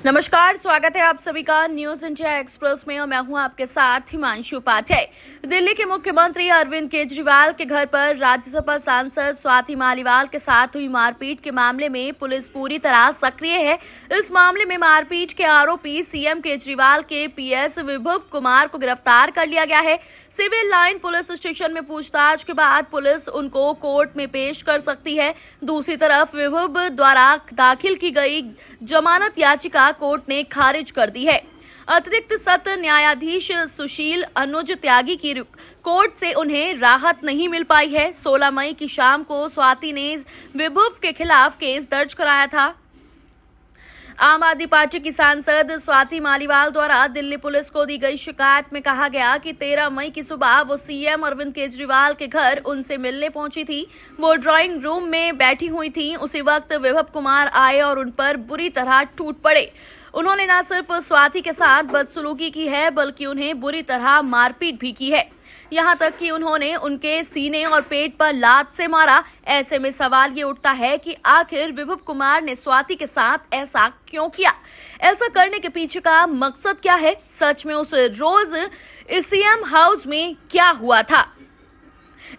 नमस्कार, स्वागत है आप सभी का न्यूज इंडिया एक्सप्रेस में और मैं हूं आपके साथ हिमांशु उपाध्याय। दिल्ली के मुख्यमंत्री अरविंद केजरीवाल के घर पर राज्यसभा सांसद स्वाति मालीवाल के साथ हुई मारपीट के मामले में पुलिस पूरी तरह सक्रिय है। इस मामले में मारपीट के आरोपी सीएम केजरीवाल के पीएस विभव कुमार को गिरफ्तार कर लिया गया है। सिविल लाइन पुलिस स्टेशन में पूछताछ के बाद पुलिस उनको कोर्ट में पेश कर सकती है। दूसरी तरफ विभव द्वारा दाखिल की गई जमानत याचिका कोर्ट ने खारिज कर दी है। अतिरिक्त सत्र न्यायाधीश सुशील अनुज त्यागी की कोर्ट से उन्हें राहत नहीं मिल पाई है। 16 मई की शाम को स्वाति ने विभव के खिलाफ केस दर्ज कराया था। आम आदमी पार्टी की सांसद स्वाति मालीवाल द्वारा दिल्ली पुलिस को दी गई शिकायत में कहा गया कि 13 मई की सुबह वो सीएम अरविंद केजरीवाल के घर उनसे मिलने पहुंची थी। वो ड्राइंग रूम में बैठी हुई थी। उसी वक्त विभव कुमार आए और उन पर बुरी तरह टूट पड़े। उन्होंने न सिर्फ स्वाति के साथ बदसलूकी की है बल्कि उन्हें बुरी तरह मारपीट भी की है। यहाँ तक कि उन्होंने उनके सीने और पेट पर लात से मारा। ऐसे में सवाल ये उठता है कि आखिर विभव कुमार ने स्वाति के साथ ऐसा क्यों किया? ऐसा करने के पीछे का मकसद क्या है? सच में उस रोज सीएम हाउस में क्या हुआ था?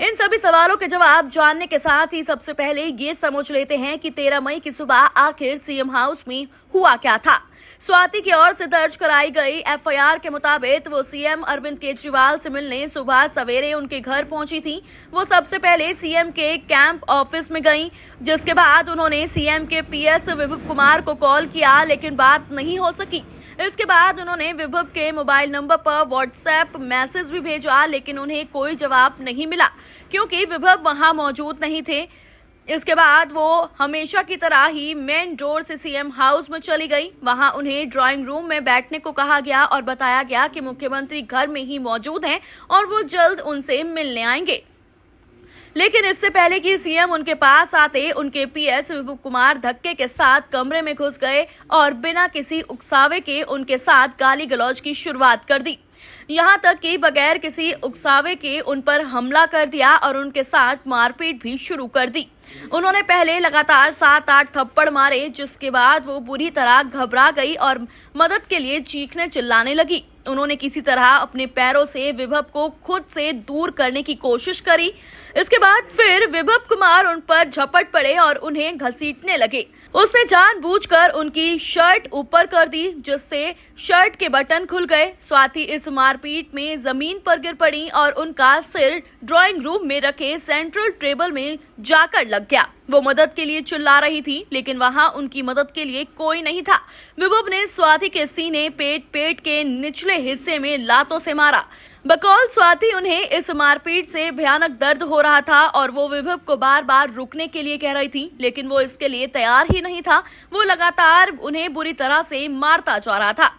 इन सभी सवालों के जवाब जानने के साथ ही सबसे पहले ये समझ लेते हैं कि 13 मई की सुबह आखिर सीएम हाउस में हुआ क्या था। स्वाति की ओर से दर्ज कराई गई एफआईआर के मुताबिक वो सीएम अरविंद केजरीवाल से मिलने सुबह सवेरे उनके घर पहुंची थी। वो सबसे पहले सीएम के कैंप ऑफिस में गईं, जिसके बाद उन्होंने सीएम के पीएस विभव कुमार को कॉल किया, लेकिन बात नहीं हो सकी। इसके बाद उन्होंने विभव के मोबाइल नंबर पर व्हाट्सएप मैसेज भी भेजा, लेकिन उन्हें कोई जवाब नहीं मिला क्योंकि विभव वहां मौजूद नहीं थे। इसके बाद वो हमेशा की तरह ही मेन डोर से सीएम हाउस में चली गई। वहां उन्हें ड्राइंग रूम में बैठने को कहा गया और बताया गया कि मुख्यमंत्री घर में ही मौजूद हैं और वो जल्द उनसे मिलने आएंगे। लेकिन इससे पहले कि सीएम उनके पास आते, उनके पीएस विभव कुमार धक्के के साथ कमरे में घुस गए और बिना किसी उकसावे के उनके साथ गाली गलौज की शुरुआत कर दी। यहाँ तक कि बगैर किसी उकसावे के उन पर हमला कर दिया और उनके साथ मारपीट भी शुरू कर दी। उन्होंने पहले लगातार 7-8 थप्पड़ मारे, जिसके बाद वो बुरी तरह घबरा गई और मदद के लिए चीखने चिल्लाने लगी। उन्होंने किसी तरह अपने पैरों से विभव को खुद से दूर करने की कोशिश करी। इसके बाद फिर विभव कुमार उन पर झपट पड़े और उन्हें घसीटने लगे। उसने जानबूझकर उनकी शर्ट ऊपर कर दी, जिससे शर्ट के बटन खुल गए। स्वाति इस मारपीट में जमीन पर गिर पड़ी और उनका सिर ड्राइंग रूम में रखे सेंट्रल टेबल में जाकर लग गया। वो मदद के लिए चिल्ला रही थी, लेकिन वहां उनकी मदद के लिए कोई नहीं था। विभव ने स्वाति के सीने, पेट के निचले हिस्से में लातों से मारा। बकौल स्वाति, उन्हें इस मारपीट से भयानक दर्द हो रहा था और वो विभव को बार बार रुकने के लिए कह रही थी, लेकिन वो इसके लिए तैयार ही नहीं था। वो लगातार उन्हें बुरी तरह से मारता जा रहा था।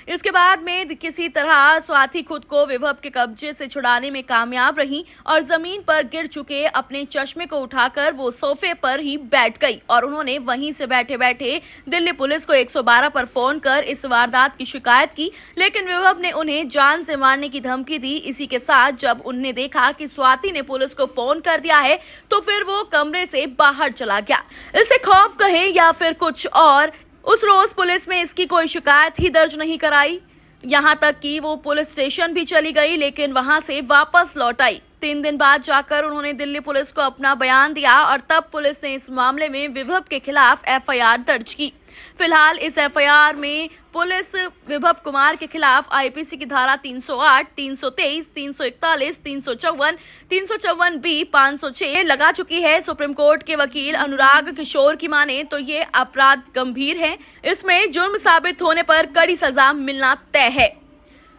इसके बाद में किसी तरह स्वाति खुद को विभव के कब्जे से छुड़ाने में कामयाब रही और जमीन पर गिर चुके अपने चश्मे को उठाकर वो सोफे पर ही बैठ गई और उन्होंने वहीं से बैठे बैठे दिल्ली पुलिस को 112 पर फोन कर इस वारदात की शिकायत की। लेकिन विभव ने उन्हें जान से मारने की धमकी दी। इसी के साथ जब उन्होंने देखा कि स्वाति ने पुलिस को फोन कर दिया है, तो फिर वो कमरे से बाहर चला गया। इसे खौफ कहे या फिर कुछ और, उस रोज पुलिस में इसकी कोई शिकायत ही दर्ज नहीं कराई। यहाँ तक कि वो पुलिस स्टेशन भी चली गई, लेकिन वहां से वापस लौट आई। 3 दिन बाद जाकर उन्होंने दिल्ली पुलिस को अपना बयान दिया और तब पुलिस ने इस मामले में विभव के खिलाफ एफआईआर दर्ज की। फिलहाल इस एफआईआर में पुलिस विभव कुमार के खिलाफ आईपीसी की धारा 308, 323, 341, 354, 354 बी, 506 लगा चुकी है। सुप्रीम कोर्ट के वकील अनुराग किशोर की माने तो ये अपराध गंभीर है। इसमें जुर्म साबित होने पर कड़ी सजा मिलना तय है।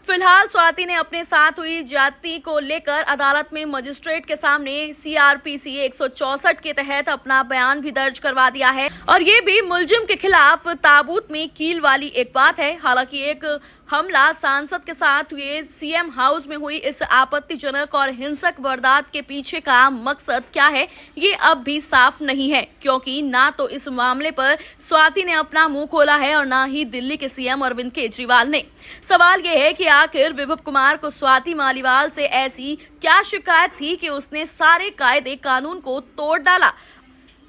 फिलहाल स्वाति ने अपने साथ हुई ज्यादती को लेकर अदालत में मजिस्ट्रेट के सामने सीआरपीसी 164 के तहत अपना बयान भी दर्ज करवा दिया है और ये भी मुलजिम के खिलाफ ताबूत में कील वाली एक बात है। हालांकि एक हमला सांसद के साथ हुए सीएम हाउस में हुई इस आपत्तिजनक और हिंसक वारदात के पीछे का मकसद क्या है, ये अब भी साफ नहीं है, क्योंकि ना तो इस मामले पर स्वाति ने अपना मुंह खोला है और ना ही दिल्ली के सीएम अरविंद केजरीवाल ने। सवाल ये है कि आखिर विभव कुमार को स्वाति मालीवाल से ऐसी क्या शिकायत थी कि उसने सारे कायदे कानून को तोड़ डाला,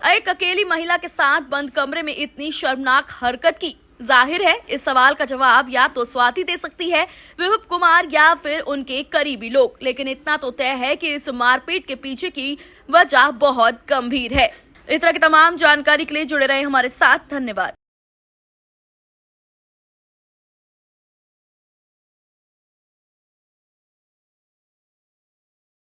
एक अकेली महिला के साथ बंद कमरे में इतनी शर्मनाक हरकत की। जाहिर है इस सवाल का जवाब या तो स्वाति दे सकती है, विभव कुमार या फिर उनके करीबी लोग, लेकिन इतना तो तय है कि इस मारपीट के पीछे की वजह बहुत गंभीर है। इस तरह की तमाम जानकारी के लिए जुड़े रहे हमारे साथ। धन्यवाद।